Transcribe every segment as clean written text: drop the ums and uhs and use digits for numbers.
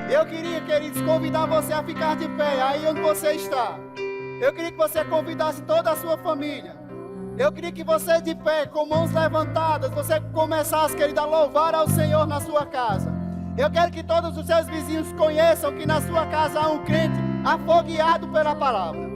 Eu queria, queridos, convidar você a ficar de pé, aí onde você está. Eu queria que você convidasse toda a sua família. Eu queria que você de pé, com mãos levantadas, você começasse, querido, a louvar ao Senhor na sua casa. Eu quero que todos os seus vizinhos conheçam que na sua casa há um crente afogueado pela palavra.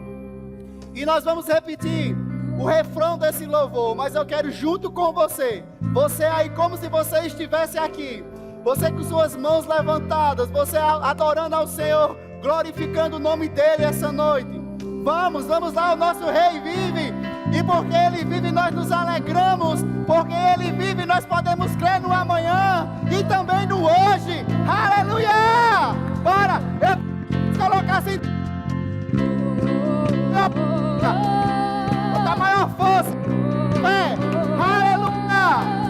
E nós vamos repetir o refrão desse louvor, mas eu quero junto com você, você aí como se você estivesse aqui, você com suas mãos levantadas, você adorando ao Senhor, glorificando o nome dEle essa noite. Vamos lá, o nosso Rei vive, e porque Ele vive nós nos alegramos, porque Ele vive nós podemos crer no amanhã, e também no hoje, aleluia! Bora, eu vou colocar assim, com a maior força, aleluia!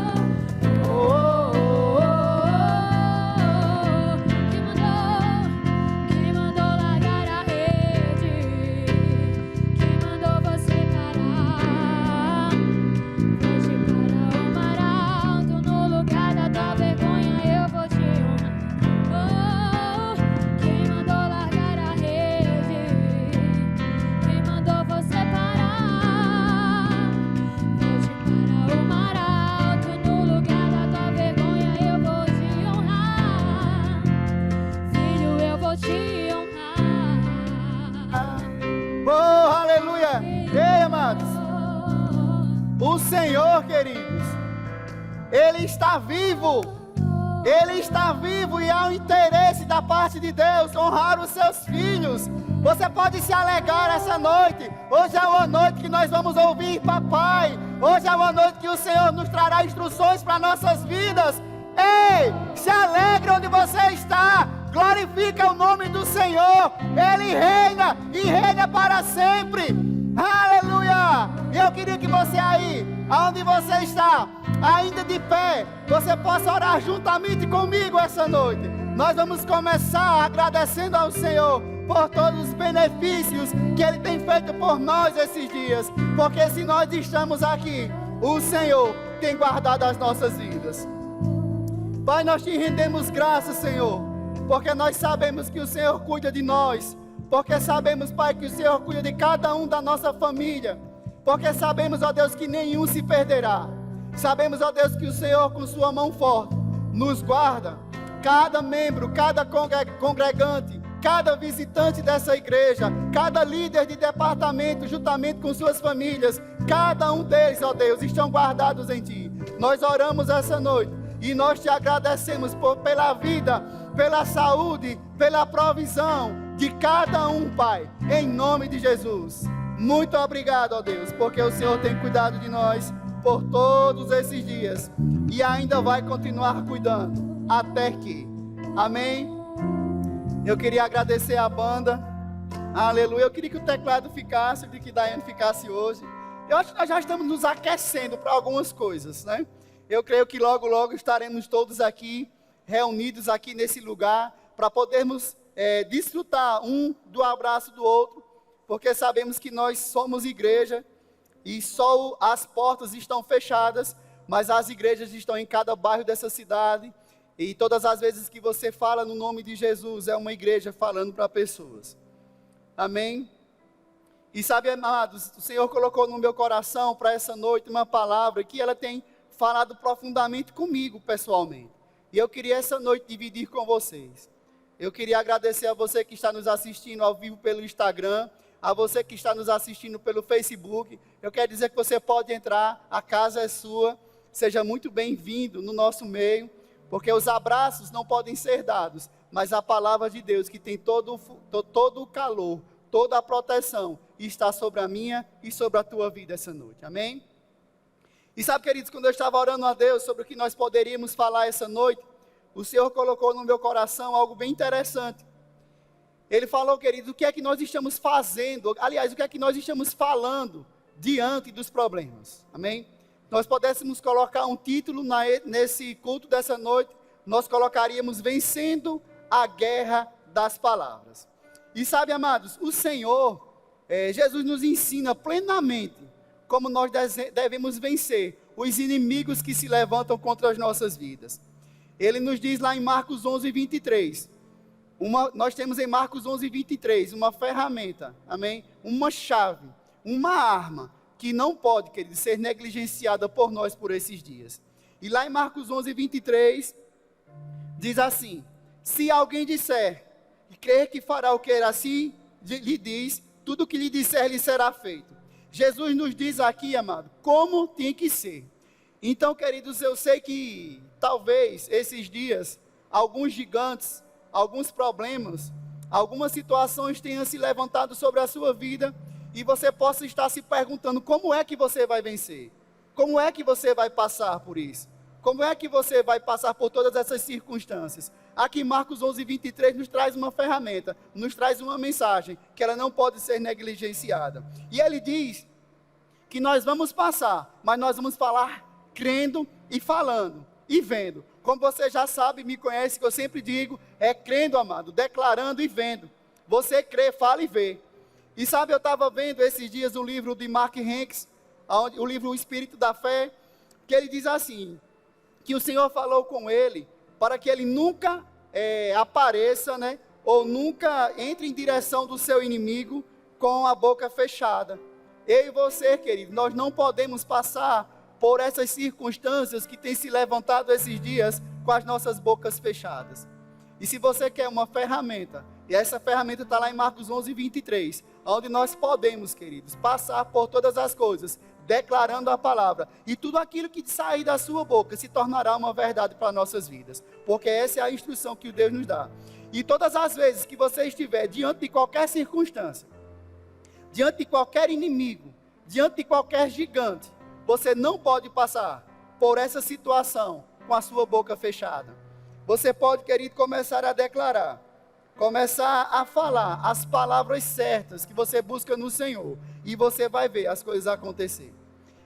O Senhor, queridos, Ele está vivo e há um interesse da parte de Deus honrar os seus filhos. Você pode se alegrar essa noite. Hoje é uma noite que nós vamos ouvir papai. Hoje é uma noite que o Senhor nos trará instruções para nossas vidas. Ei, se alegre onde você está. Glorifica o nome do Senhor. Ele reina e reina para sempre. Aleluia! E eu queria que você aí, aonde você está, ainda de pé, você possa orar juntamente comigo essa noite. Nós vamos começar agradecendo ao Senhor por todos os benefícios que Ele tem feito por nós esses dias. Porque se nós estamos aqui, o Senhor tem guardado as nossas vidas. Pai, nós te rendemos graças, Senhor, porque nós sabemos que o Senhor cuida de nós. Porque sabemos, Pai, que o Senhor cuida de cada um da nossa família. Porque sabemos, ó Deus, que nenhum se perderá. Sabemos, ó Deus, que o Senhor com sua mão forte nos guarda. Cada membro, cada congregante, cada visitante dessa igreja, cada líder de departamento, juntamente com suas famílias, cada um deles, ó Deus, estão guardados em Ti. Nós oramos essa noite e nós Te agradecemos pela vida, pela saúde, pela provisão de cada um, Pai, em nome de Jesus. Muito obrigado, ó Deus, porque o Senhor tem cuidado de nós por todos esses dias e ainda vai continuar cuidando até que. Amém? Eu queria agradecer a banda. Aleluia. Eu queria que o teclado ficasse, eu queria que Daiane ficasse hoje. Eu acho que nós já estamos nos aquecendo para algumas coisas, né? Eu creio que logo, logo estaremos todos aqui, reunidos aqui nesse lugar, para podermos desfrutar um do abraço do outro, porque sabemos que nós somos igreja e só as portas estão fechadas, mas as igrejas estão em cada bairro dessa cidade, e todas as vezes que você fala no nome de Jesus, é uma igreja falando para pessoas. Amém? E sabe, amados, o Senhor colocou no meu coração para essa noite uma palavra que ela tem falado profundamente comigo pessoalmente, e eu queria essa noite dividir com vocês. Eu queria agradecer a você que está nos assistindo ao vivo pelo Instagram, a você que está nos assistindo pelo Facebook. Eu quero dizer que você pode entrar, a casa é sua, seja muito bem-vindo no nosso meio, porque os abraços não podem ser dados, mas a palavra de Deus que tem todo o calor, toda a proteção, está sobre a minha e sobre a tua vida essa noite, amém? E sabe, queridos, quando eu estava orando a Deus sobre o que nós poderíamos falar essa noite, o Senhor colocou no meu coração algo bem interessante. Ele falou, querido, o que é que nós estamos fazendo, aliás, o que é que nós estamos falando diante dos problemas, amém? Nós pudéssemos colocar um título nesse culto dessa noite, nós colocaríamos Vencendo a Guerra das Palavras. E sabe, amados, o Senhor, Jesus nos ensina plenamente como nós devemos vencer os inimigos que se levantam contra as nossas vidas. Ele nos diz lá em Marcos 11, 23, Nós temos em Marcos 11, 23, uma ferramenta, amém? Uma chave, uma arma, que não pode, querido, ser negligenciada por nós por esses dias. E lá em Marcos 11, 23, diz assim: se alguém disser e crer que fará o que era assim, lhe diz, tudo o que lhe disser lhe será feito. Jesus nos diz aqui, amado, como tem que ser. Então, queridos, eu sei que talvez esses dias, alguns gigantes, alguns problemas, algumas situações tenham se levantado sobre a sua vida, e você possa estar se perguntando, como é que você vai vencer? Como é que você vai passar por isso? Como é que você vai passar por todas essas circunstâncias? Aqui Marcos 11, 23 nos traz uma ferramenta, nos traz uma mensagem, que ela não pode ser negligenciada. E ele diz que nós vamos passar, mas nós vamos falar crendo e falando e vendo. Como você já sabe, me conhece, que eu sempre digo, é crendo, amado, declarando e vendo. Você crê, fala e vê. E sabe, eu estava vendo esses dias o livro de Mark Hanks, o livro O Espírito da Fé, que ele diz assim, que o Senhor falou com ele, para que ele nunca apareça, né, ou nunca entre em direção do seu inimigo com a boca fechada. Eu e você, querido, nós não podemos passar por essas circunstâncias que têm se levantado esses dias com as nossas bocas fechadas. E se você quer uma ferramenta, e essa ferramenta está lá em Marcos 11, 23, onde nós podemos, queridos, passar por todas as coisas, declarando a palavra, e tudo aquilo que sair da sua boca se tornará uma verdade para nossas vidas, porque essa é a instrução que o Deus nos dá. E todas as vezes que você estiver diante de qualquer circunstância, diante de qualquer inimigo, diante de qualquer gigante, você não pode passar por essa situação com a sua boca fechada. Você pode, querido, começar a declarar, começar a falar as palavras certas que você busca no Senhor, e você vai ver as coisas acontecer.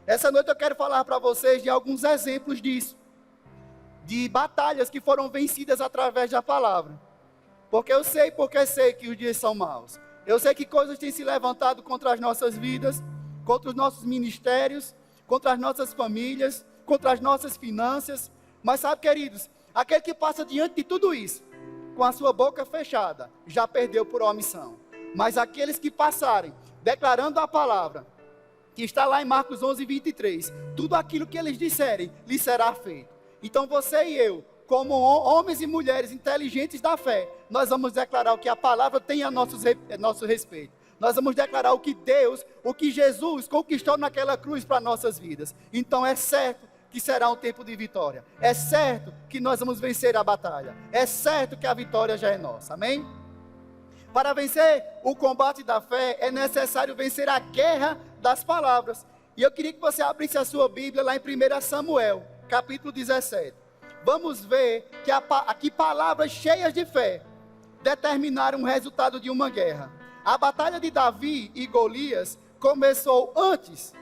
Essa noite eu quero falar para vocês de alguns exemplos disso, de batalhas que foram vencidas através da palavra. Porque sei que os dias são maus. Eu sei que coisas têm se levantado contra as nossas vidas, contra os nossos ministérios, contra as nossas famílias, contra as nossas finanças. Mas sabe, queridos, aquele que passa diante de tudo isso, com a sua boca fechada, já perdeu por omissão. Mas aqueles que passarem, declarando a palavra, que está lá em Marcos 11, 23, tudo aquilo que eles disserem, lhes será feito. Então você e eu, como homens e mulheres inteligentes da fé, nós vamos declarar o que a palavra tem a nosso respeito. Nós vamos declarar o que Deus, o que Jesus conquistou naquela cruz para nossas vidas. Então é certo que será um tempo de vitória. É certo que nós vamos vencer a batalha. É certo que a vitória já é nossa. Amém? Para vencer o combate da fé, é necessário vencer a guerra das palavras. E eu queria que você abrisse a sua Bíblia lá em 1 Samuel, capítulo 17. Vamos ver que aqui palavras cheias de fé determinaram o resultado de uma guerra. A batalha de Davi e Golias começou antes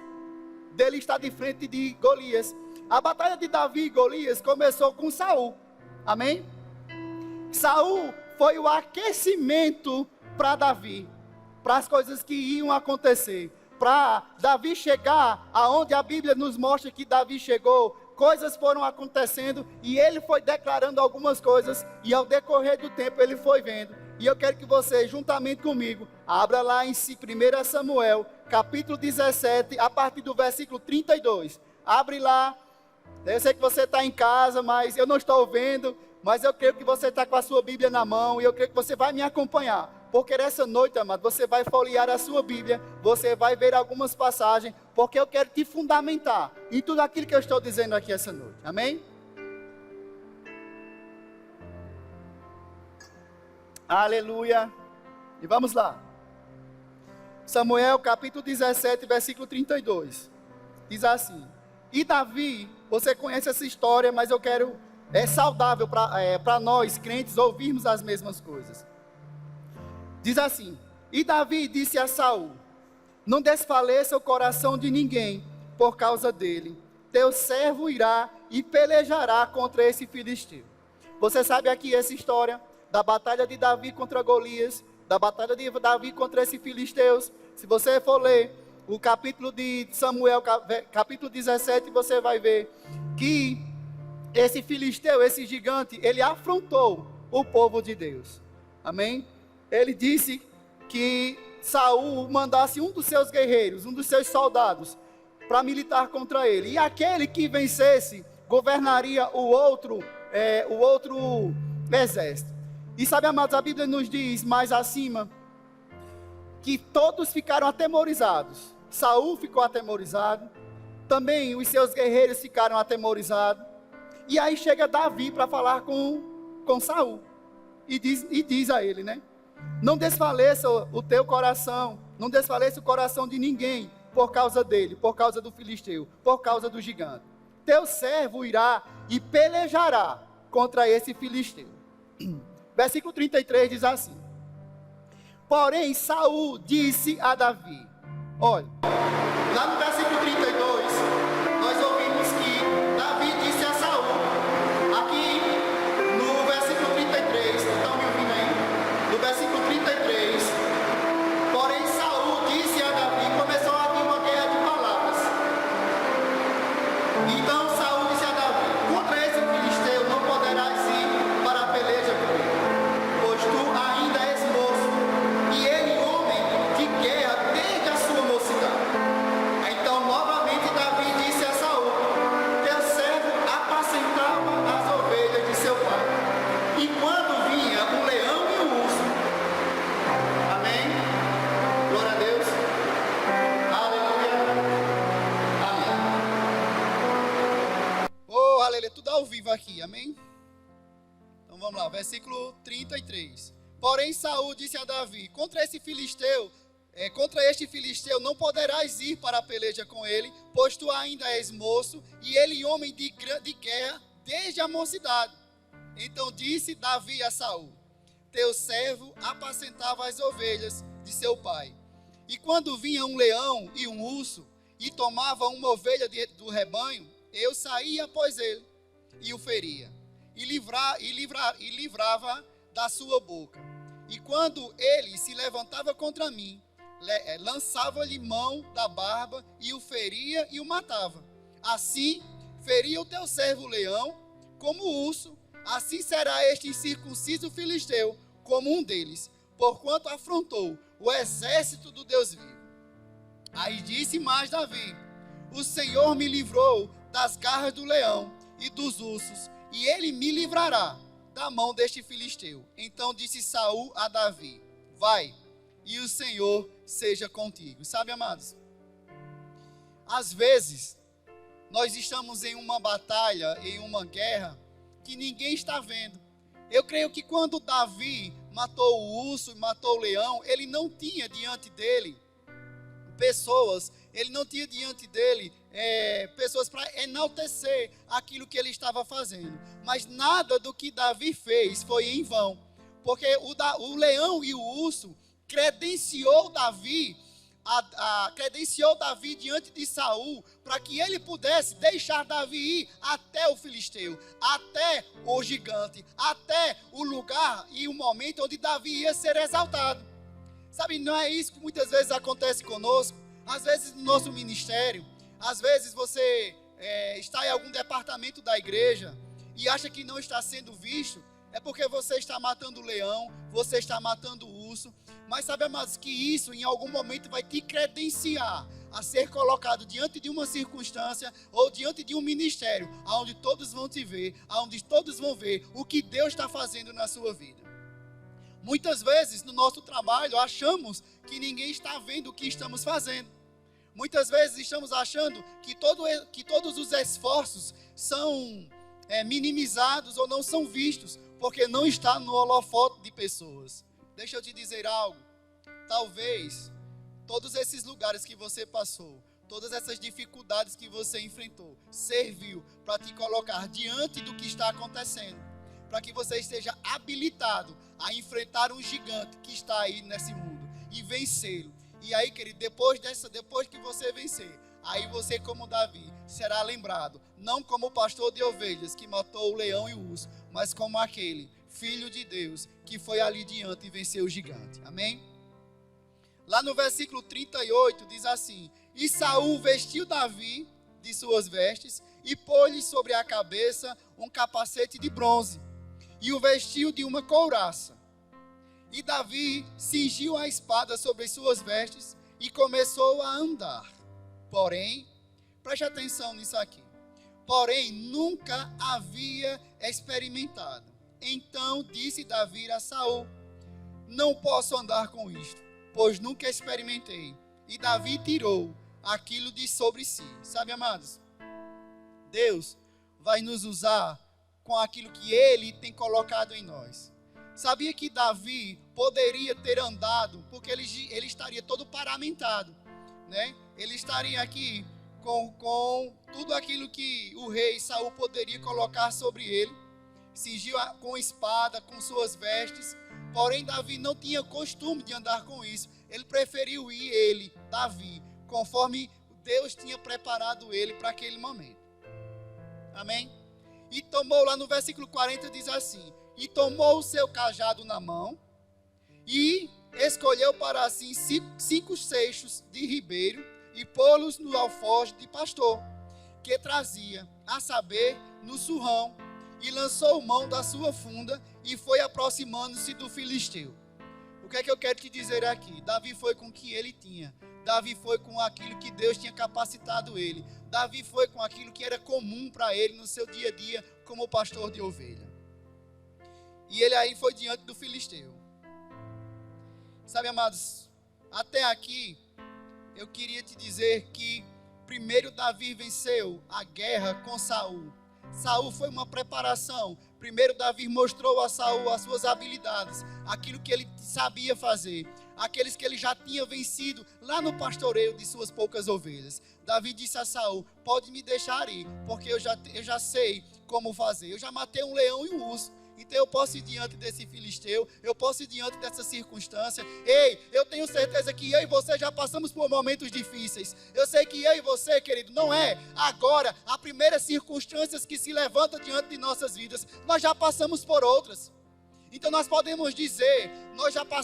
dele estar de frente de Golias. A batalha de Davi e Golias começou com Saul. Amém? Saul foi o aquecimento para Davi, para as coisas que iam acontecer, para Davi chegar aonde a Bíblia nos mostra que Davi chegou. Coisas foram acontecendo e ele foi declarando algumas coisas, e ao decorrer do tempo ele foi vendo. E eu quero que você, juntamente comigo, abra lá em 1 Samuel, capítulo 17, a partir do versículo 32. Abre lá. Eu sei que você está em casa, mas eu não estou vendo, mas eu creio que você está com a sua Bíblia na mão, e eu creio que você vai me acompanhar. Porque nessa noite, amado, você vai folhear a sua Bíblia, você vai ver algumas passagens, porque eu quero te fundamentar em tudo aquilo que eu estou dizendo aqui essa noite. Amém? Aleluia. E vamos lá. Samuel, capítulo 17, versículo 32. Diz assim: e Davi, você conhece essa história, mas eu quero, é saudável para nós, crentes, ouvirmos as mesmas coisas. Diz assim: e Davi disse a Saul: não desfaleça o coração de ninguém por causa dele. Teu servo irá e pelejará contra esse filisteu. Você sabe aqui essa história da batalha de Davi contra Golias, da batalha de Davi contra esses filisteus. Se você for ler o capítulo de Samuel, capítulo 17, você vai ver que esse filisteu, esse gigante, ele afrontou o povo de Deus. Amém? Ele disse que Saul mandasse um dos seus guerreiros, um dos seus soldados, para militar contra ele. E aquele que vencesse, governaria o outro exército. E sabe, amados, a Bíblia nos diz mais acima, que todos ficaram atemorizados. Saul ficou atemorizado, também os seus guerreiros ficaram atemorizados. E aí chega Davi para falar com Saul. E diz a ele, né? Não desfaleça o teu coração, não desfaleça o coração de ninguém por causa dele, por causa do filisteu, por causa do gigante. Teu servo irá e pelejará contra esse filisteu. Versículo 33 diz assim: porém Saul disse a Davi, olha, lá no versículo 32, nós ouvimos que Davi disse a Saul, aqui no versículo 33, estão me ouvindo aí? No versículo 33, porém Saul disse a Davi, começou a haver uma guerra de palavras. Então Saul disse a Davi, contra esse filisteu não poderás ir para a peleja com ele, pois tu ainda és moço, e ele homem de guerra desde a sua mocidade. Então novamente Davi disse a Saul, teu servo apacentava as ovelhas de seu pai, e quando vinha o leão e o urso. Amém? Glória a Deus. Aleluia. Amém. Oh, aleluia. Tudo ao vivo aqui. Amém? Então vamos lá. Versículo 33. Porém Saul disse a Davi, contra este filisteu não poderás ir para a peleja com ele, pois tu ainda és moço, e ele homem de guerra desde a mocidade. Então disse Davi a Saul, teu servo apacentava as ovelhas de seu pai. E quando vinha um leão e um urso, e tomava uma ovelha do rebanho, eu saía após ele, e o feria, e livrava da sua boca. E quando ele se levantava contra mim, lançava-lhe mão da barba, e o feria e o matava. Assim, feria o teu servo o leão, como o urso, assim será este incircunciso filisteu, como um deles, porquanto afrontou o exército do Deus vivo. Aí disse mais Davi, o Senhor me livrou das garras do leão e dos ursos, e ele me livrará da mão deste filisteu. Então disse Saul a Davi, vai, e o Senhor seja contigo. Sabe, amados, às vezes nós estamos em uma batalha, em uma guerra que ninguém está vendo. Eu creio que quando Davi matou o urso e matou o leão, ele não tinha diante dele pessoas, pessoas para enaltecer aquilo que ele estava fazendo. Mas nada do que Davi fez foi em vão, porque o leão e o urso credenciou Davi diante de Saul, para que ele pudesse deixar Davi ir até o filisteu, até o gigante, até o lugar e o momento onde Davi ia ser exaltado. Sabe, não é isso que muitas vezes acontece conosco? Às vezes no nosso ministério, às vezes você está em algum departamento da igreja e acha que não está sendo visto, é porque você está matando o leão, você está matando o urso. Mas sabe, amados, que isso em algum momento vai te credenciar a ser colocado diante de uma circunstância ou diante de um ministério, onde todos vão te ver, onde todos vão ver o que Deus está fazendo na sua vida. Muitas vezes no nosso trabalho achamos que ninguém está vendo o que estamos fazendo. Muitas vezes estamos achando que todos os esforços são minimizados ou não são vistos, porque não está no holofote de pessoas. Deixa eu te dizer algo, talvez todos esses lugares que você passou, todas essas dificuldades que você enfrentou, serviu para te colocar diante do que está acontecendo, para que você esteja habilitado a enfrentar um gigante que está aí nesse mundo e vencê-lo. E aí, querido, depois que você vencer, aí você, como Davi, será lembrado, não como o pastor de ovelhas que matou o leão e o urso, mas como aquele filho de Deus que foi ali diante e venceu o gigante. Amém? Lá no versículo 38 diz assim, e Saul vestiu Davi de suas vestes e pôs-lhe sobre a cabeça um capacete de bronze e o vestiu de uma couraça. E Davi cingiu a espada sobre as suas vestes e começou a andar. Porém, preste atenção nisso aqui. Porém, nunca havia experimentado. Então disse Davi a Saul: não posso andar com isto, pois nunca experimentei. E Davi tirou aquilo de sobre si. Sabe, amados? Deus vai nos usar com aquilo que Ele tem colocado em nós. Sabia que Davi poderia ter andado, porque ele estaria todo paramentado, né? Ele estaria aqui com tudo aquilo que o rei Saul poderia colocar sobre ele, cingiu com espada, com suas vestes. Porém, Davi não tinha costume de andar com isso. Ele preferiu ir, Davi, conforme Deus tinha preparado ele para aquele momento. Amém? E tomou, lá no versículo 40 diz assim: e tomou o seu cajado na mão e escolheu para si 5 seixos de ribeiro e pô-los no alforje de pastor que trazia, a saber, no surrão, e lançou mão da sua funda e foi aproximando-se do filisteu. O que é que eu quero te dizer aqui? Davi foi com o que ele tinha. Davi foi com aquilo que Deus tinha capacitado ele. Davi foi com aquilo que era comum para ele no seu dia a dia como pastor de ovelha. E ele aí foi diante do filisteu. Sabe, amados, até aqui eu queria te dizer que primeiro Davi venceu a guerra com Saul. Saul foi uma preparação. Primeiro Davi mostrou a Saul as suas habilidades, aquilo que ele sabia fazer, aqueles que ele já tinha vencido lá no pastoreio de suas poucas ovelhas. Davi disse a Saul: pode me deixar ir, porque eu já sei como fazer. Eu já matei um leão e um urso. Então eu posso ir diante desse filisteu, eu posso ir diante dessa circunstância. Ei, eu tenho certeza que eu e você já passamos por momentos difíceis. Eu sei que eu e você, querido, não é agora a primeira circunstâncias que se levantam diante de nossas vidas. Nós já passamos por outras. Então nós podemos dizer: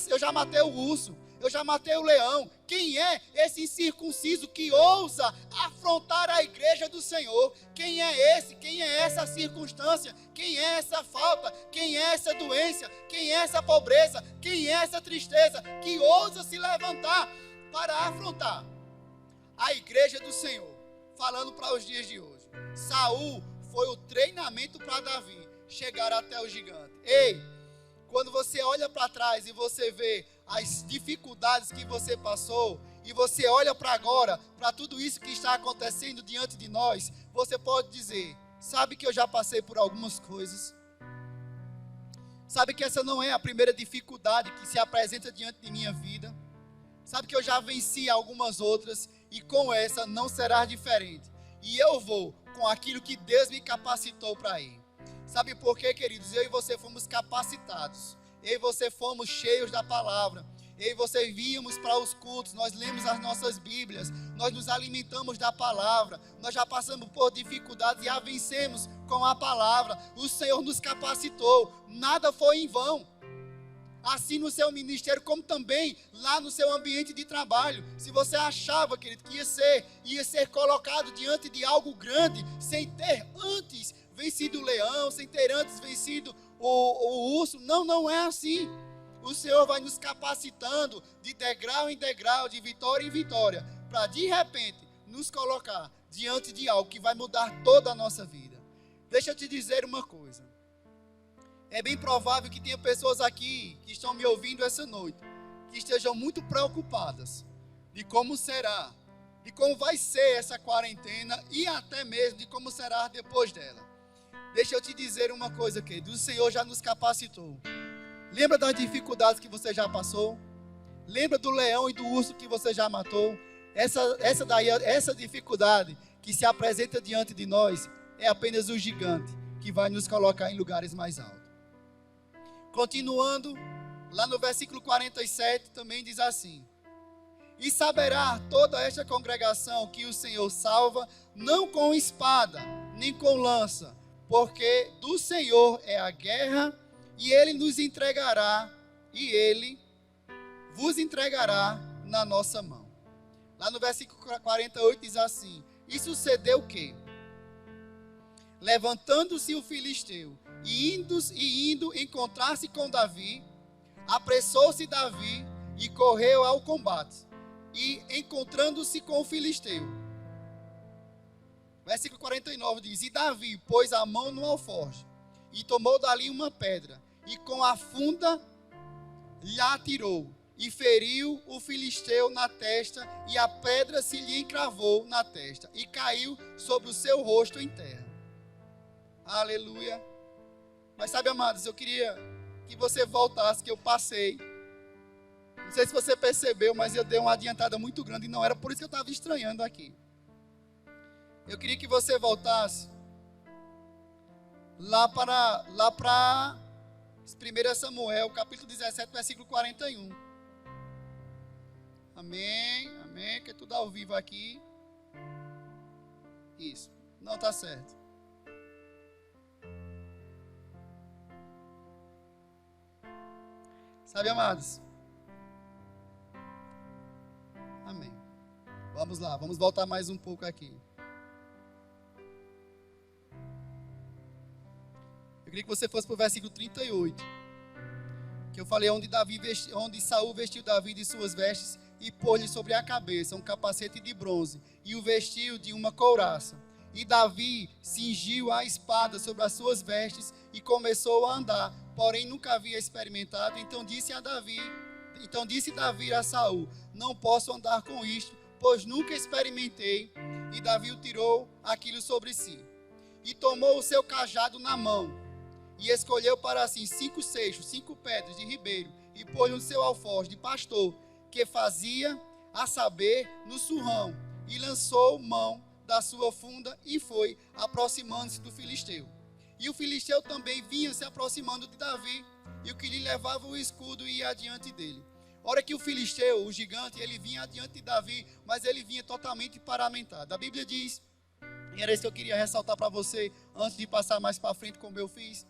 eu já matei o urso, eu já matei o leão. Quem é esse incircunciso que ousa afrontar a igreja do Senhor? Quem é esse? Quem é essa circunstância? Quem é essa falta? Quem é essa doença? Quem é essa pobreza? Quem é essa tristeza que ousa se levantar para afrontar a igreja do Senhor? Falando para os dias de hoje, Saul foi o treinamento para Davi chegar até o gigante. Ei, quando você olha para trás e você vê as dificuldades que você passou, e você olha para agora, para tudo isso que está acontecendo diante de nós, você pode dizer: sabe que eu já passei por algumas coisas? Sabe que essa não é a primeira dificuldade que se apresenta diante de minha vida? Sabe que eu já venci algumas outras, e com essa não será diferente. E eu vou com aquilo que Deus me capacitou para ir. Sabe por quê, queridos? Eu e você fomos capacitados. Eu e você fomos cheios da palavra. Eu e você víamos para os cultos, nós lemos as nossas Bíblias, nós nos alimentamos da palavra, nós já passamos por dificuldades e a vencemos com a palavra. O Senhor nos capacitou, nada foi em vão. Assim no seu ministério, como também lá no seu ambiente de trabalho. Se você achava, querido, que ia ser colocado diante de algo grande, sem ter antes vencido o leão, sem ter antes vencido o urso, não é assim. O Senhor vai nos capacitando de degrau em degrau, de vitória em vitória, para de repente nos colocar diante de algo que vai mudar toda a nossa vida. Deixa eu te dizer uma coisa. É bem provável que tenha pessoas aqui que estão me ouvindo essa noite, que estejam muito preocupadas de como será, de como vai ser essa quarentena e até mesmo de como será depois dela. Deixa eu te dizer uma coisa, querido. O Senhor já nos capacitou. Lembra das dificuldades que você já passou? Lembra do leão e do urso que você já matou? Essa dificuldade que se apresenta diante de nós é apenas o gigante que vai nos colocar em lugares mais altos. Continuando, lá no versículo 47 também diz assim: e saberá toda esta congregação que o Senhor salva, não com espada, nem com lança, porque do Senhor é a guerra, e Ele nos entregará, e Ele vos entregará na nossa mão. Lá no versículo 48 diz assim: e sucedeu o quê? Levantando-se o filisteu, e indo encontrar-se com Davi, Apressou-se Davi e correu ao combate, e encontrando-se com o filisteu. Versículo 49 diz: E Davi pôs a mão no alforje, e tomou dali uma pedra, e com a funda lhe atirou, e feriu o filisteu na testa, e a pedra se lhe encravou na testa, e caiu sobre o seu rosto em terra. Aleluia. Mas sabe, amados, eu queria que você voltasse, que eu passei. Não sei se você percebeu, mas eu dei uma adiantada muito grande, e não era por isso que eu estava estranhando aqui. Eu queria que você voltasse lá para 1 Samuel, capítulo 17, versículo 41. Amém, amém, que é tudo ao vivo aqui. Isso, não está certo. Sabe, amados? Amém. Vamos lá, vamos voltar mais um pouco aqui. Eu queria que você fosse para o versículo 38. Que eu falei onde Saul vestiu Davi de suas vestes e pôs-lhe sobre a cabeça um capacete de bronze e o vestiu de uma couraça. E Davi cingiu a espada sobre as suas vestes e começou a andar, porém nunca havia experimentado. Então disse Davi a Saul: Não posso andar com isto, pois nunca experimentei. E Davi o tirou aquilo sobre si. E tomou o seu cajado na mão, e escolheu para si 5 seixos, 5 pedras de ribeiro, e pôs no seu alforje de pastor, que fazia, a saber, no surrão, e lançou mão da sua funda, e foi, aproximando-se do filisteu. E o filisteu também vinha se aproximando de Davi, e o que lhe levava o escudo ia adiante dele. Ora que o filisteu, o gigante, ele vinha adiante de Davi, mas ele vinha totalmente paramentado. A Bíblia diz, e era isso que eu queria ressaltar para você, antes de passar mais para frente como eu fiz.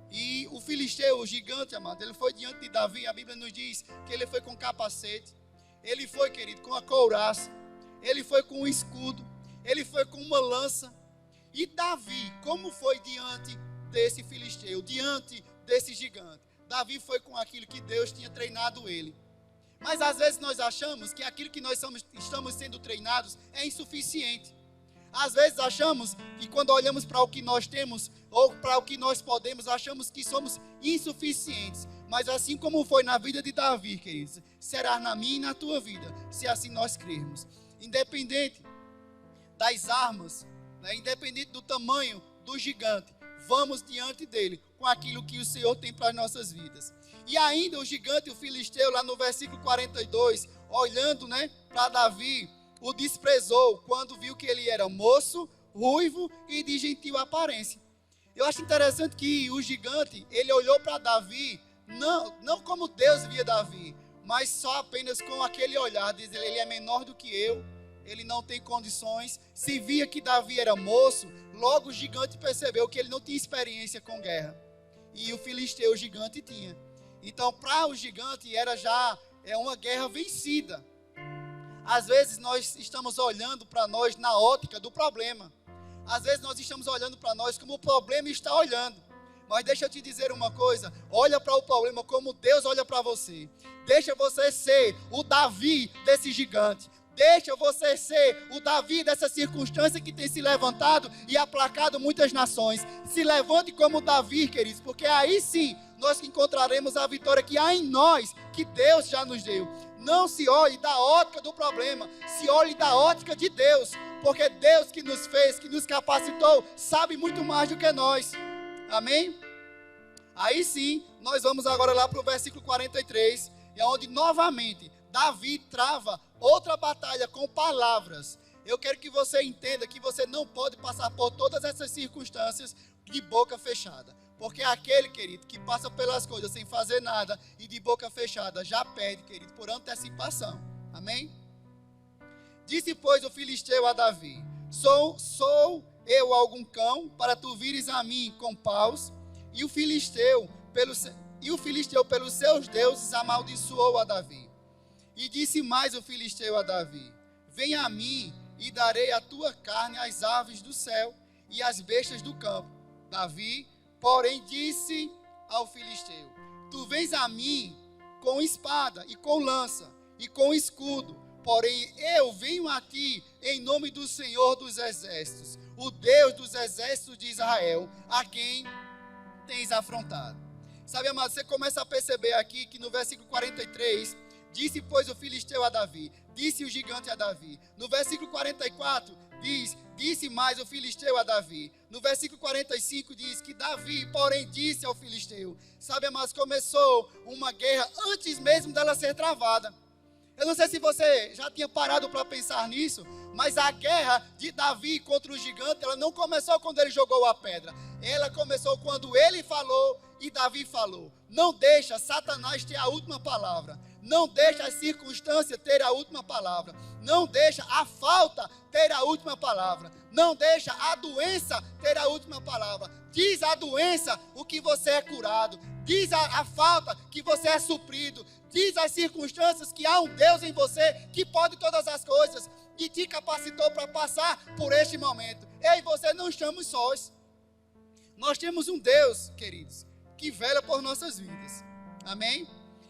E o filisteu, o gigante, amado, ele foi diante de Davi. A Bíblia nos diz que ele foi com capacete, ele foi, querido, com a couraça, ele foi com um escudo, ele foi com uma lança. E Davi, como foi diante desse filisteu, diante desse gigante? Davi foi com aquilo que Deus tinha treinado ele. Mas às vezes nós achamos que aquilo que nós estamos sendo treinados é insuficiente. Às vezes achamos que quando olhamos para o que nós temos ou para o que nós podemos, achamos que somos insuficientes. Mas assim como foi na vida de Davi, queridos, será na minha e na tua vida, se assim nós crermos. Independente das armas, né, independente do tamanho do gigante, vamos diante dele com aquilo que o Senhor tem para as nossas vidas. E ainda o gigante, o filisteu, lá no versículo 42, olhando, né, para Davi, o desprezou quando viu que ele era moço, ruivo e de gentil aparência. Eu acho interessante que o gigante, ele olhou para Davi, não como Deus via Davi, mas só apenas com aquele olhar, diz ele é menor do que eu, ele não tem condições. Se via que Davi era moço, logo o gigante percebeu que ele não tinha experiência com guerra. E o filisteu, o gigante, tinha. Então, para o gigante, era já uma guerra vencida. Às vezes nós estamos olhando para nós na ótica do problema. Às vezes nós estamos olhando para nós como o problema está olhando. Mas deixa eu te dizer uma coisa, olha para o problema como Deus olha para você. Deixa você ser o Davi desse gigante. Deixa você ser o Davi dessa circunstância que tem se levantado e aplacado muitas nações. Se levante como Davi, queridos, porque aí sim nós encontraremos a vitória que há em nós, que Deus já nos deu. Não se olhe da ótica do problema, se olhe da ótica de Deus, porque Deus que nos fez, que nos capacitou, sabe muito mais do que nós. Amém? Aí sim, nós vamos agora lá para o versículo 43, é onde novamente Davi trava outra batalha com palavras. Eu quero que você entenda que você não pode passar por todas essas circunstâncias de boca fechada. Porque aquele, querido, que passa pelas coisas sem fazer nada e de boca fechada, já perde, querido, por antecipação. Amém? Disse, pois, o filisteu a Davi: Sou eu algum cão para tu vires a mim com paus? E o filisteu, pelos seus deuses, amaldiçoou a Davi. E disse mais o filisteu a Davi: Venha a mim e darei a tua carne às aves do céu e às bestas do campo. Davi, porém, disse ao filisteu: Tu vens a mim com espada e com lança e com escudo, porém eu venho a ti em nome do Senhor dos Exércitos, o Deus dos exércitos de Israel, a quem tens afrontado. Sabe, amado, você começa a perceber aqui que no versículo 43, disse, pois, o filisteu a Davi, disse o gigante a Davi. No versículo 44, disse mais o filisteu a Davi. No versículo 45 diz que Davi, porém, disse ao filisteu. Sabe, amados, começou uma guerra antes mesmo dela ser travada. Eu não sei se você já tinha parado para pensar nisso, mas a guerra de Davi contra o gigante, ela não começou quando ele jogou a pedra. Ela começou quando ele falou e Davi falou. Não deixa Satanás ter a última palavra. Não deixa as circunstâncias ter a última palavra. Não deixa a falta ter a última palavra. Não deixa a doença ter a última palavra. Diz a doença o que você é curado. Diz a falta que você é suprido. Diz as circunstâncias que há um Deus em você que pode todas as coisas e te capacitou para passar por este momento. Eu e você não estamos sós. Nós temos um Deus, queridos, que vela por nossas vidas. Amém?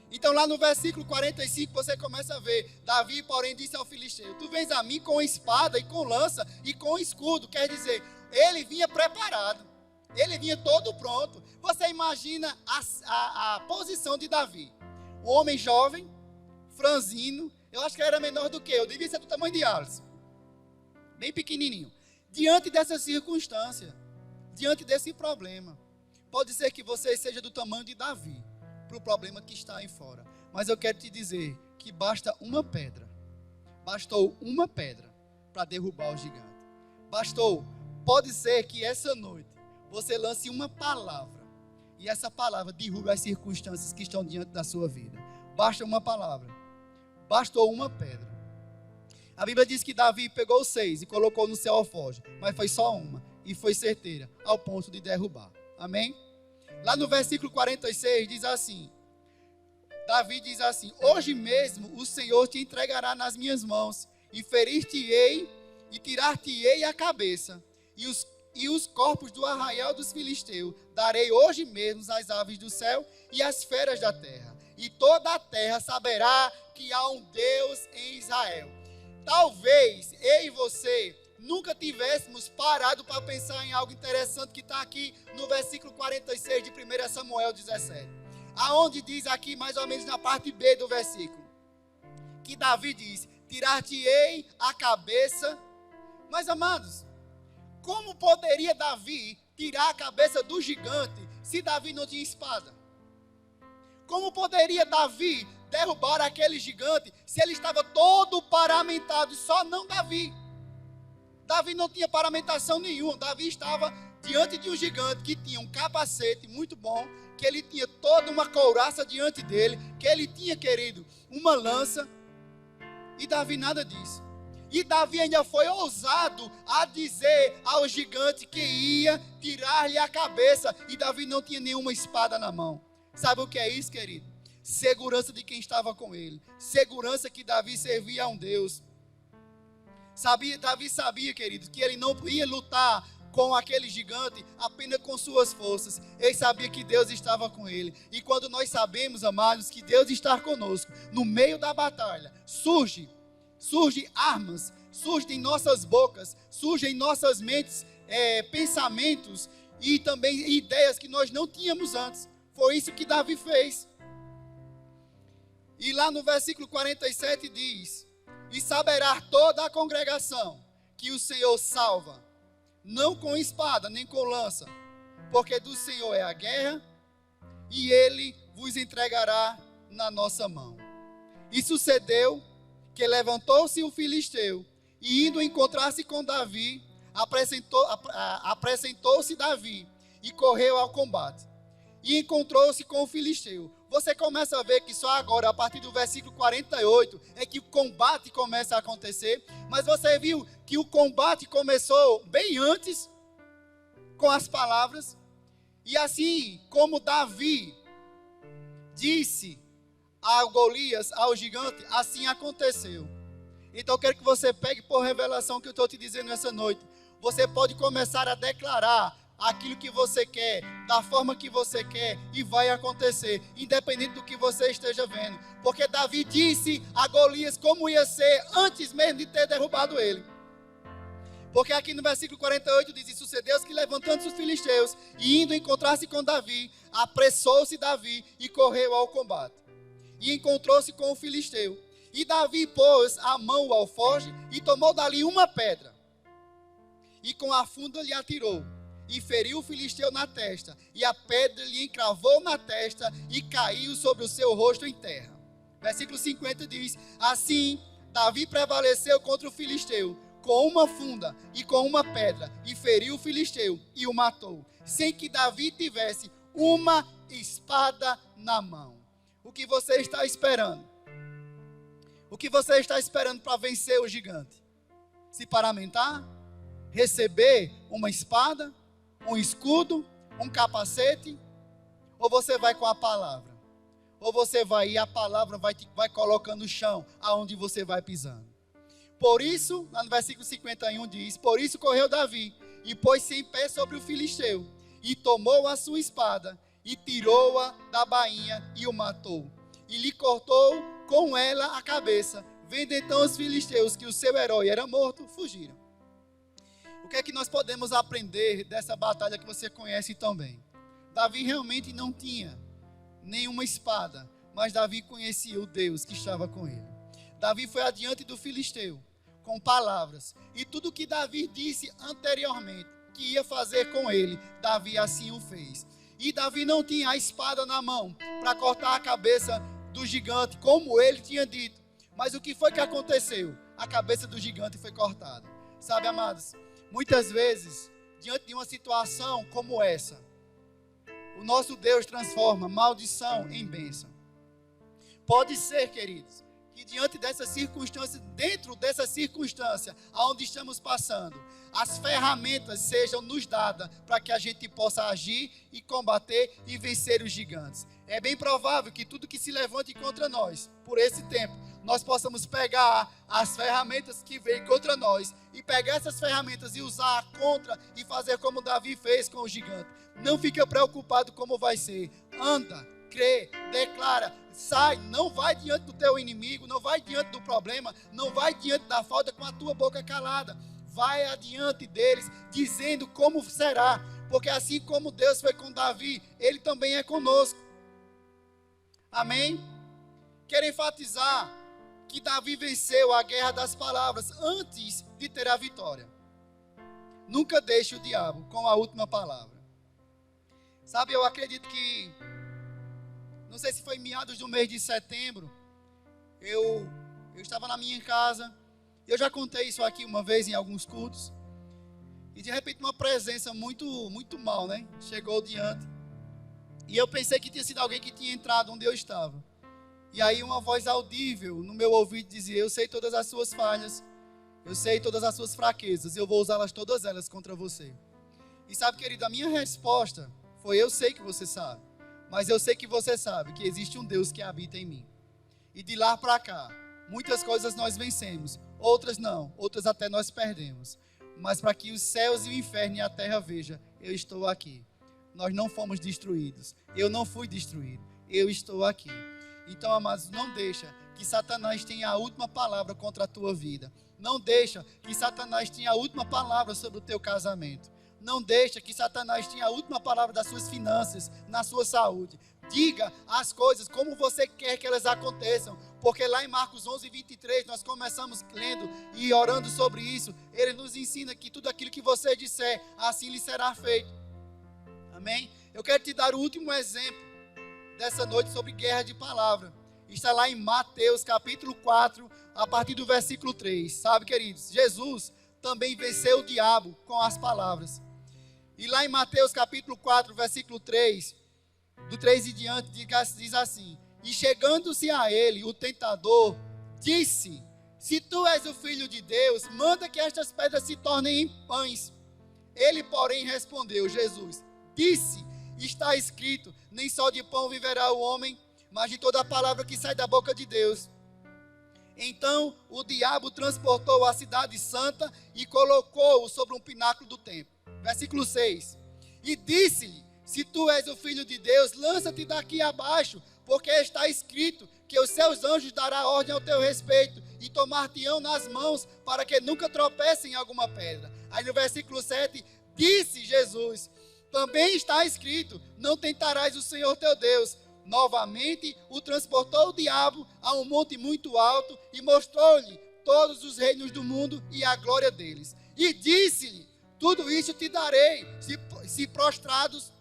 Então lá no versículo 45 você começa a ver, Davi, porém, disse ao filisteu, tu vens a mim com espada e com lança e com escudo. Quer dizer, ele vinha preparado, ele vinha todo pronto. Você imagina a posição de Davi, um homem jovem, franzino, eu acho que ele era menor do que eu, devia ser do tamanho de Alisson, bem pequenininho. Diante dessa circunstância, diante desse problema, pode ser que você seja do tamanho de Davi, para o problema que está aí fora. Mas eu quero te dizer que bastou uma pedra para derrubar o gigante. Pode ser que essa noite você lance uma palavra, e essa palavra derruba as circunstâncias que estão diante da sua vida. Basta uma palavra, bastou uma pedra. A Bíblia diz que Davi pegou 6 e colocou no seu alforje, mas foi só uma, e foi certeira, ao ponto de derrubar. Amém? Lá no versículo 46 diz assim, Davi diz assim, hoje mesmo o Senhor te entregará nas minhas mãos, e ferir-te-ei, e tirar-te-ei a cabeça, e os corpos do arraial dos filisteus, darei hoje mesmo às aves do céu, e às feras da terra, e toda a terra saberá que há um Deus em Israel. Talvez eu e você nunca tivéssemos parado para pensar em algo interessante que está aqui no versículo 46 de 1 Samuel 17. Aonde diz aqui, mais ou menos na parte B do versículo, que Davi diz, tirar-te-ei a cabeça. Mas, amados, como poderia Davi tirar a cabeça do gigante se Davi não tinha espada? Como poderia Davi derrubar aquele gigante se ele estava todo paramentado, só não Davi? Davi não tinha paramentação nenhuma. Davi estava diante de um gigante que tinha um capacete muito bom, que ele tinha toda uma couraça diante dele, que ele tinha, querido, uma lança, e Davi nada disso. E Davi ainda foi ousado a dizer ao gigante que ia tirar-lhe a cabeça, e Davi não tinha nenhuma espada na mão. Sabe o que é isso, querido? Segurança de quem estava com ele, segurança que Davi servia a um Deus. Davi sabia, querido, que ele não ia lutar com aquele gigante apenas com suas forças. Ele sabia que Deus estava com ele. E quando nós sabemos, amados, que Deus está conosco, no meio da batalha, surge armas, surgem em nossas bocas, surgem em nossas mentes pensamentos e também ideias que nós não tínhamos antes. Foi isso que Davi fez. E lá no versículo 47 diz, e saberá toda a congregação que o Senhor salva, não com espada nem com lança, porque do Senhor é a guerra, e Ele vos entregará na nossa mão. E sucedeu que levantou-se o filisteu, e indo encontrar-se com Davi, apresentou-se Davi, e correu ao combate, e encontrou-se com o filisteu. Você começa a ver que só agora, a partir do versículo 48, é que o combate começa a acontecer. Mas você viu que o combate começou bem antes, com as palavras. E assim como Davi disse ao Golias, ao gigante, assim aconteceu. Então eu quero que você pegue por revelação que eu estou te dizendo essa noite. Você pode começar a declarar aquilo que você quer, da forma que você quer, e vai acontecer, independente do que você esteja vendo. Porque Davi disse a Golias como ia ser antes mesmo de ter derrubado ele. Porque aqui no versículo 48 diz: e sucedeu que levantando-se os filisteus e indo encontrar-se com Davi, apressou-se Davi e correu ao combate. E encontrou-se com o filisteu. E Davi pôs a mão ao alforje e tomou dali uma pedra. E com a funda lhe atirou. E feriu o filisteu na testa. E a pedra lhe encravou na testa e caiu sobre o seu rosto em terra. Versículo 50 diz: assim Davi prevaleceu contra o filisteu com uma funda e com uma pedra, e feriu o filisteu e o matou, sem que Davi tivesse uma espada na mão. O que você está esperando? O que você está esperando para vencer o gigante? Se paramentar? Receber uma espada? Um escudo? Um capacete? Ou você vai com a palavra? Ou você vai e a palavra vai colocando no chão aonde você vai pisando? Por isso, lá no versículo 51 diz: por isso correu Davi e pôs-se em pé sobre o filisteu e tomou a sua espada e tirou-a da bainha e o matou. E lhe cortou com ela a cabeça. Vendo então os filisteus que o seu herói era morto, fugiram. O que é que nós podemos aprender dessa batalha que você conhece tão bem? Davi realmente não tinha nenhuma espada, mas Davi conhecia o Deus que estava com ele. Davi foi adiante do filisteu com palavras, e tudo que Davi disse anteriormente que ia fazer com ele, Davi assim o fez. E Davi não tinha a espada na mão para cortar a cabeça do gigante, como ele tinha dito. Mas o que foi que aconteceu? A cabeça do gigante foi cortada. Sabe, amados, muitas vezes, diante de uma situação como essa, o nosso Deus transforma maldição em bênção. Pode ser, queridos, que diante dessa circunstância, dentro dessa circunstância aonde estamos passando, as ferramentas sejam nos dadas para que a gente possa agir e combater e vencer os gigantes. É bem provável que tudo que se levante contra nós, por esse tempo, nós possamos pegar as ferramentas que vêm contra nós e pegar essas ferramentas e usar contra e fazer como Davi fez com o gigante. Não fica preocupado como vai ser. Anda, crê, declara, sai, não vai diante do teu inimigo, não vai diante do problema, não vai diante da falta com a tua boca calada. Vai adiante deles, dizendo como será, porque assim como Deus foi com Davi, Ele também é conosco. Amém? Quero enfatizar que Davi venceu a guerra das palavras antes de ter a vitória. Nunca deixe o diabo com a última palavra. Sabe, eu acredito que, não sei se foi em meados do mês de setembro, eu estava na minha casa, eu já contei isso aqui uma vez em alguns cultos, e de repente uma presença muito mal, né? Chegou diante, e eu pensei que tinha sido alguém que tinha entrado onde eu estava. E aí uma voz audível no meu ouvido dizia: eu sei todas as suas falhas, eu sei todas as suas fraquezas, eu vou usá-las todas elas contra você. E sabe, querido, a minha resposta foi: eu sei que você sabe, mas eu sei que você sabe que existe um Deus que habita em mim. E de lá para cá, muitas coisas nós vencemos, outras não, outras até nós perdemos. Mas para que os céus e o inferno e a terra vejam, eu estou aqui. Nós não fomos destruídos, eu não fui destruído, eu estou aqui. Então, amados, não deixa que Satanás tenha a última palavra contra a tua vida. Não deixa que Satanás tenha a última palavra sobre o teu casamento. Não deixa que Satanás tenha a última palavra das suas finanças, na sua saúde. Diga as coisas como você quer que elas aconteçam. Porque lá em Marcos 11, 23, nós começamos lendo e orando sobre isso. Ele nos ensina que tudo aquilo que você disser, assim lhe será feito. Amém? Eu quero te dar o último exemplo dessa noite sobre guerra de palavra. Está lá em Mateus capítulo 4, a partir do versículo 3. Sabe, queridos, Jesus também venceu o diabo com as palavras. E lá em Mateus capítulo 4, versículo 3, do 3 em diante, diz assim: e chegando-se a ele, o tentador disse: se tu és o filho de Deus, manda que estas pedras se tornem em pães. Ele, porém, respondeu, Jesus, disse: está escrito, nem só de pão viverá o homem, mas de toda a palavra que sai da boca de Deus. Então o diabo transportou a cidade santa e colocou-o sobre um pináculo do templo. Versículo 6. E disse-lhe: se tu és o filho de Deus, lança-te daqui abaixo, porque está escrito que os seus anjos dará ordem ao teu respeito e tomar-te-ão nas mãos, para que nunca tropecem em alguma pedra. Aí no versículo 7, disse Jesus: também está escrito: não tentarás o Senhor teu Deus. Novamente o transportou o diabo a um monte muito alto e mostrou-lhe todos os reinos do mundo e a glória deles. E disse-lhe: tudo isso te darei, se prostrados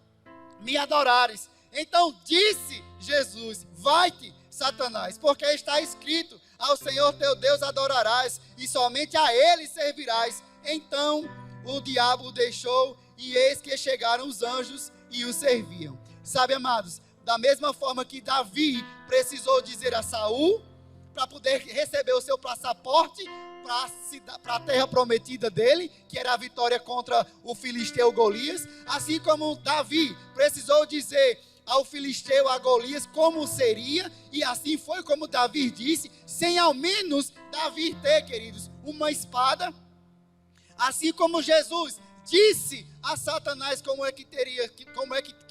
me adorares. Então disse Jesus: vai-te, Satanás, porque está escrito: ao Senhor teu Deus adorarás, e somente a Ele servirás. Então o diabo o deixou, e eis que chegaram os anjos e o serviam. Sabe, amados, da mesma forma que Davi precisou dizer a Saul, para poder receber o seu passaporte para a terra prometida dele, que era a vitória contra o filisteu Golias, assim como Davi precisou dizer ao filisteu, a Golias, como seria, e assim foi como Davi disse, sem ao menos Davi ter, queridos, uma espada, assim como Jesus disse a Satanás como é que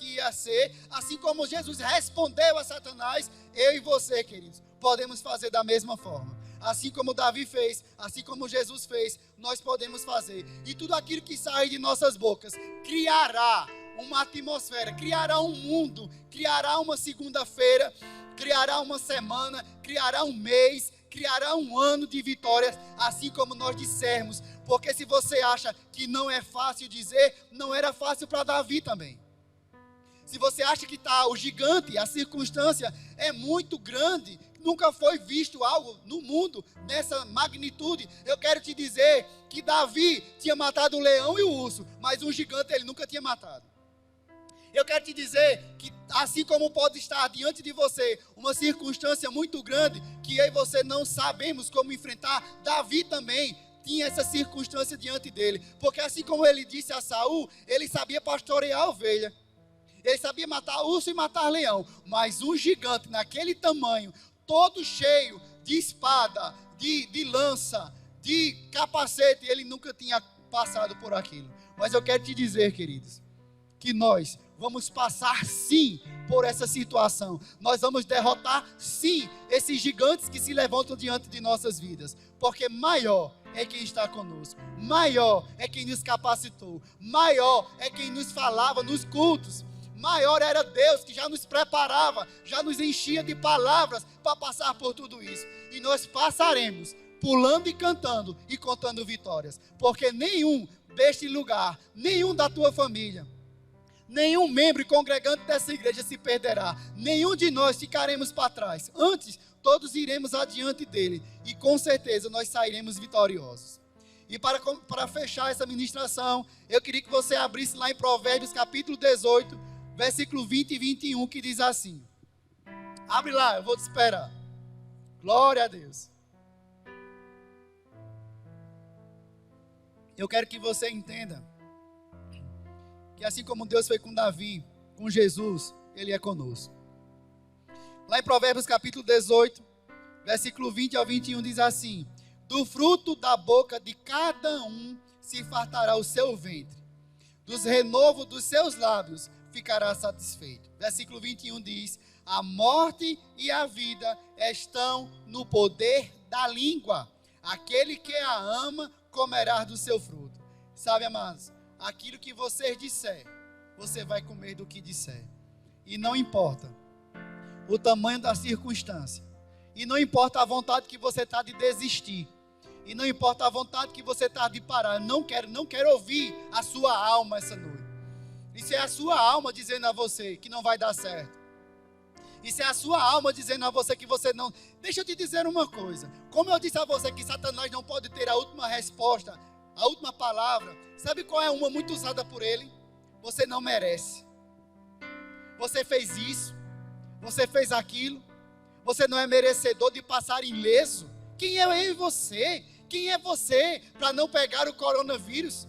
ia ser, assim como Jesus respondeu a Satanás, eu e você, queridos, podemos fazer da mesma forma. Assim como Davi fez, assim como Jesus fez, nós podemos fazer. E tudo aquilo que sair de nossas bocas criará uma atmosfera, criará um mundo, criará uma segunda-feira, criará uma semana, criará um mês, criará um ano de vitórias, assim como nós dissermos. Porque se você acha que não é fácil dizer, não era fácil para Davi também. Se você acha que o gigante, a circunstância é muito grande, nunca foi visto algo no mundo nessa magnitude, eu quero te dizer que Davi tinha matado o leão e o urso, mas um gigante ele nunca tinha matado. Eu quero te dizer que assim como pode estar diante de você uma circunstância muito grande, que eu e você não sabemos como enfrentar, Davi também tinha essa circunstância diante dele, porque assim como ele disse a Saul, ele sabia pastorear a ovelha, ele sabia matar urso e matar leão, mas um gigante naquele tamanho, todo cheio de espada, de lança, de capacete, ele nunca tinha passado por aquilo. Mas eu quero te dizer, queridos, que nós vamos passar sim por essa situação. Nós vamos derrotar sim esses gigantes que se levantam diante de nossas vidas, porque maior é quem está conosco, maior é quem nos capacitou, maior é quem nos falava nos cultos, maior era Deus que já nos preparava, já nos enchia de palavras para passar por tudo isso. E nós passaremos pulando e cantando e contando vitórias, porque nenhum deste lugar, nenhum da tua família, nenhum membro e congregante dessa igreja se perderá, nenhum de nós ficaremos para trás. Antes, todos iremos adiante dele e com certeza nós sairemos vitoriosos. E para fechar essa ministração, eu queria que você abrisse lá em Provérbios capítulo 18, versículo 20 e 21, que diz assim. Abre lá, eu vou te esperar. Glória a Deus. Eu quero que você entenda que assim como Deus foi com Davi, com Jesus, Ele é conosco. Lá em Provérbios capítulo 18, versículo 20 ao 21 diz assim: do fruto da boca de cada um se fartará o seu ventre, dos renovos dos seus lábios ficará satisfeito. Versículo 21 diz: a morte e a vida estão no poder da língua, aquele que a ama comerá do seu fruto. Sabe, amados, aquilo que você disser, você vai comer do que disser. E não importa o tamanho da circunstância, e não importa a vontade que você está de desistir, e não importa a vontade que você está de parar. Não quero ouvir a sua alma essa noite. Isso é a sua alma dizendo a você que não vai dar certo. Isso é a sua alma dizendo a você que você não... Deixa eu te dizer uma coisa. Como eu disse a você que Satanás não pode ter a última resposta, a última palavra, sabe qual é uma muito usada por ele? Você não merece. Você fez isso, você fez aquilo, você não é merecedor de passar ileso. Quem é eu e você? Quem é você para não pegar o coronavírus?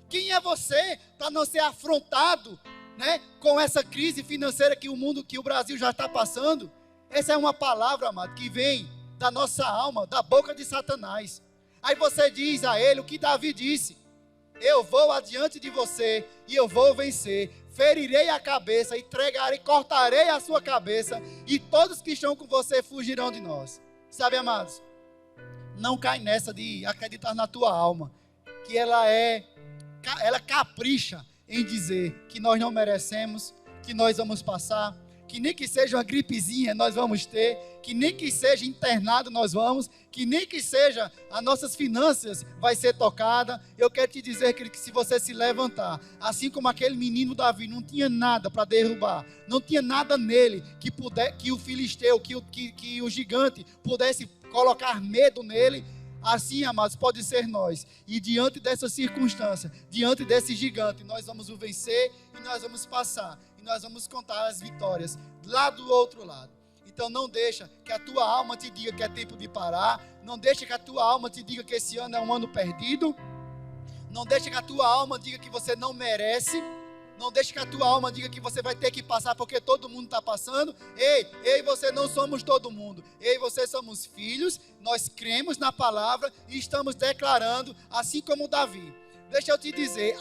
Quem é você para não ser afrontado, né, com essa crise financeira que o Brasil já está passando? Essa é uma palavra, amado, que vem da nossa alma, da boca de Satanás. Aí você diz a ele o que Davi disse. Eu vou adiante de você e eu vou vencer. Ferirei a cabeça, entregarei, cortarei a sua cabeça e todos que estão com você fugirão de nós. Sabe, amados? Não cai nessa de acreditar na tua alma, que ela capricha em dizer que nós não merecemos, que nós vamos passar, que nem que seja uma gripezinha nós vamos ter, que nem que seja internado nós vamos, que nem que seja as nossas finanças vai ser tocada. Eu quero te dizer que se você se levantar, assim como aquele menino Davi não tinha nada para derrubar, não tinha nada nele que o filisteu, que o gigante pudesse colocar medo nele, assim, amados, pode ser nós. E diante dessa circunstância, diante desse gigante, nós vamos o vencer e nós vamos passar. E nós vamos contar as vitórias lá do outro lado. Então não deixa que a tua alma te diga que é tempo de parar. Não deixa que a tua alma te diga que esse ano é um ano perdido. Não deixa que a tua alma diga que você não merece. Não deixe que a tua alma diga que você vai ter que passar porque todo mundo está passando. Ei, eu e você não somos todo mundo. Eu e você somos filhos. Nós cremos na palavra e estamos declarando, assim como Davi. Deixa eu te dizer,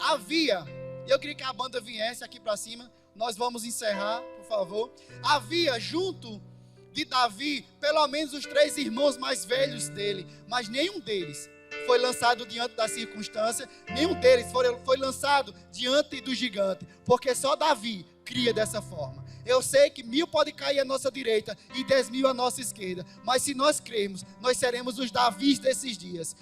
eu queria que a banda viesse aqui para cima. Nós vamos encerrar, por favor. Havia junto de Davi pelo menos os 3 irmãos mais velhos dele, mas nenhum deles foi lançado diante da circunstância, nenhum deles foi lançado diante do gigante, porque só Davi cria dessa forma. Eu sei que 1000 pode cair à nossa direita e 10.000 à nossa esquerda, mas se nós cremos, nós seremos os Davis desses dias.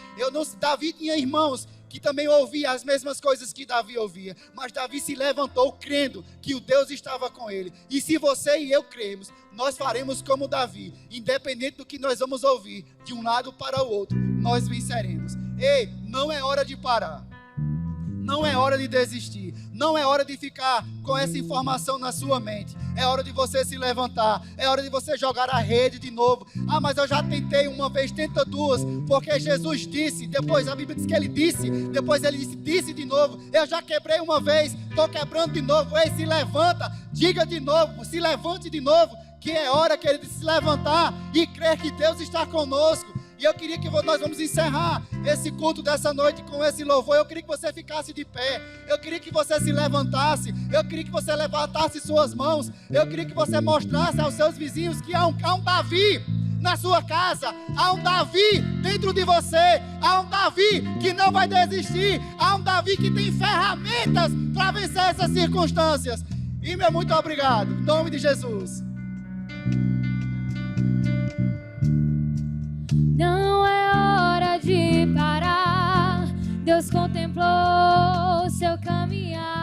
Davi tinha irmãos que também ouvia as mesmas coisas que Davi ouvia, mas Davi se levantou crendo que o Deus estava com ele. E se você e eu cremos, nós faremos como Davi, independente do que nós vamos ouvir, de um lado para o outro, nós venceremos. Ei, não é hora de parar, não é hora de desistir, não é hora de ficar com essa informação na sua mente. É hora de você se levantar, é hora de você jogar a rede de novo. Ah, mas eu já tentei uma vez, tenta duas, porque Jesus disse, depois a Bíblia diz que ele disse, depois ele disse de novo, eu já quebrei uma vez, estou quebrando de novo. Ei, se levanta, diga de novo, se levante de novo, que é hora, querido, de se levantar e crer que Deus está conosco. E eu queria que nós vamos encerrar esse culto dessa noite com esse louvor. Eu queria que você ficasse de pé. Eu queria que você se levantasse. Eu queria que você levantasse suas mãos. Eu queria que você mostrasse aos seus vizinhos que há um Davi na sua casa. Há um Davi dentro de você. Há um Davi que não vai desistir. Há um Davi que tem ferramentas para vencer essas circunstâncias. E meu muito obrigado. Em nome de Jesus. Não é hora de parar. Deus contemplou seu caminhar.